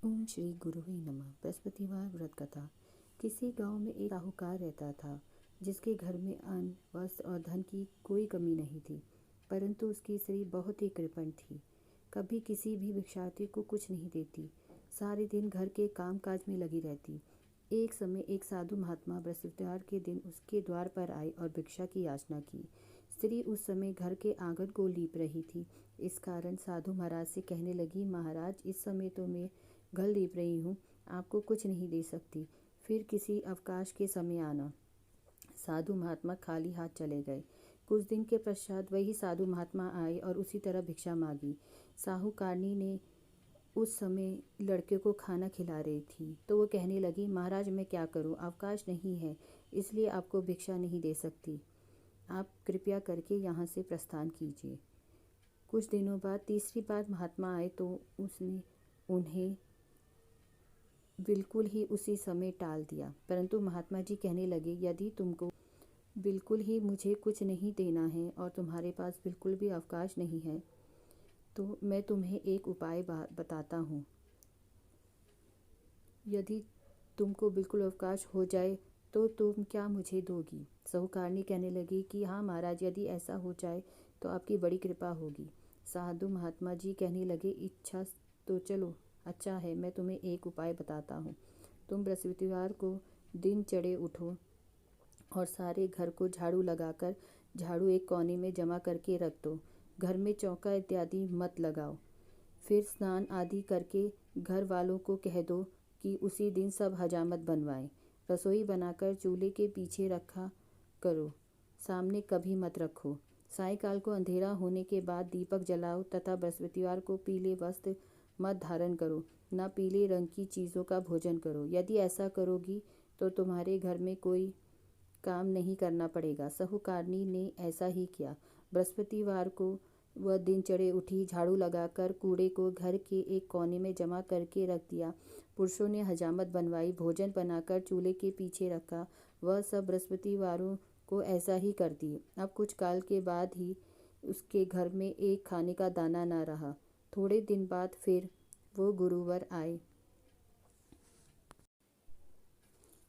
ओम श्री गुरुवे नमः। बृहस्पतिवार व्रत कथा। किसी गांव में एक साहूकार रहता था जिसके घर में अन्न, वस्त्र और धन की कोई कमी नहीं थी, परंतु उसकी स्त्री बहुत ही कृपण थी। कभी किसी भी भिक्षार्थी को कुछ नहीं देती, सारे दिन घर के काम काज में लगी रहती। एक समय एक साधु महात्मा बृहस्पतिवार के दिन उसके द्वार पर आए और भिक्षा की याचना की। स्त्री उस समय घर के आंगन को लीप रही थी। इस कारण साधु महाराज से कहने लगी, महाराज, इस समय तो मैं घर लीप रही हूँ, आपको कुछ नहीं दे सकती, फिर किसी अवकाश के समय आना। साधु महात्मा खाली हाथ चले गए। कुछ दिन के पश्चात वही साधु महात्मा आए और उसी तरह भिक्षा मांगी। साहूकारनी ने उस समय लड़के को खाना खिला रही थी, तो वो कहने लगी, महाराज, मैं क्या करूं, अवकाश नहीं है, इसलिए आपको भिक्षा नहीं दे सकती। आप कृपया करके यहाँ से प्रस्थान कीजिए। कुछ दिनों बाद तीसरी बार महात्मा आए तो उसने उन्हें बिल्कुल ही उसी समय टाल दिया। परंतु महात्मा जी कहने लगे, यदि तुमको बिल्कुल ही मुझे कुछ नहीं देना है और तुम्हारे पास बिल्कुल भी अवकाश नहीं है, तो मैं तुम्हें एक उपाय बताता हूँ। यदि तुमको बिल्कुल अवकाश हो जाए तो तुम क्या मुझे दोगी? साहूकारनी कहने लगी कि हाँ महाराज, यदि ऐसा हो जाए तो आपकी बड़ी कृपा होगी। साधु महात्मा जी कहने लगे, इच्छा तो चलो अच्छा है, मैं तुम्हें एक उपाय बताता हूँ। तुम बृहस्पतिवार को दिन चढ़े उठो और सारे घर को झाड़ू लगाकर झाड़ू एक कोने में जमा करके रख दो। घर में चौका इत्यादि मत लगाओ। फिर स्नान आदि करके घर वालों को कह दो कि उसी दिन सब हजामत बनवाएं। रसोई बनाकर चूल्हे के पीछे रखा करो, सामने कभी मत रखो। सायंकाल को अंधेरा होने के बाद दीपक जलाओ तथा बृहस्पतिवार को पीले वस्त्र मत धारण करो, न पीले रंग की चीज़ों का भोजन करो। यदि ऐसा करोगी तो तुम्हारे घर में कोई काम नहीं करना पड़ेगा। साहूकारनी ने ऐसा ही किया। बृहस्पतिवार को वह दिन चढ़े उठी, झाड़ू लगाकर कूड़े को घर के एक कोने में जमा करके रख दिया। पुरुषों ने हजामत बनवाई, भोजन बनाकर चूल्हे के पीछे रखा। वह सब बृहस्पतिवारों को ऐसा ही करती। अब कुछ काल के बाद ही उसके घर में एक खाने का दाना न रहा। थोड़े दिन बाद फिर वो गुरुवर आए।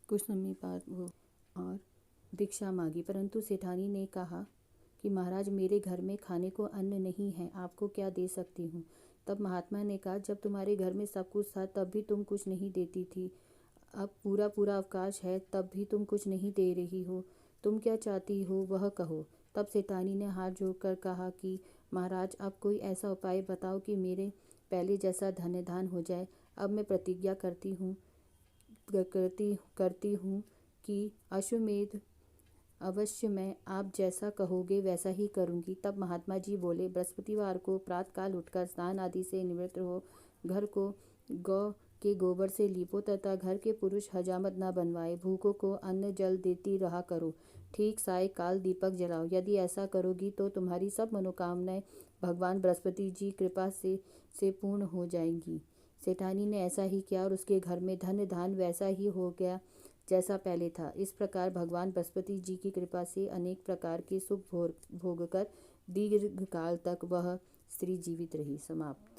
कुछ समय बाद वो और भिक्षा मांगी, परंतु सेठानी ने कहा कि महाराज, मेरे घर में खाने को अन्न नहीं है, आपको क्या दे सकती हूँ। तब महात्मा ने कहा, जब तुम्हारे घर में सब कुछ था तब भी तुम कुछ नहीं देती थी, अब पूरा पूरा अवकाश है तब भी तुम कुछ नहीं दे रही हो, तुम क्या चाहती हो वह कहो। तब सेठानी ने हाथ जोड़कर कहा कि महाराज, अब कोई ऐसा उपाय बताओ कि मेरे पहले जैसा धन्य धान हो जाए। अब मैं प्रतिज्ञा करती हूँ कि अश्वमेध अवश्य मैं आप जैसा कहोगे वैसा ही करूँगी। तब महात्मा जी बोले, बृहस्पतिवार को प्रातःकाल उठकर स्नान आदि से निवृत्त हो, घर को गौ के गोबर से लीपो तथा घर के पुरुष हजामत न बनवाए, भूखों को अन्न जल देती रहा करो। ठीक सायंकाल दीपक जलाओ। यदि ऐसा करोगी तो तुम्हारी सब मनोकामनाएं भगवान बृहस्पति जी कृपा से पूर्ण हो जाएंगी। सेठानी ने ऐसा ही किया और उसके घर में धन धान वैसा ही हो गया जैसा पहले था। इस प्रकार भगवान बृहस्पति जी की कृपा से अनेक प्रकार के सुख भोग कर दीर्घ काल तक वह स्त्री जीवित रही। समाप्त।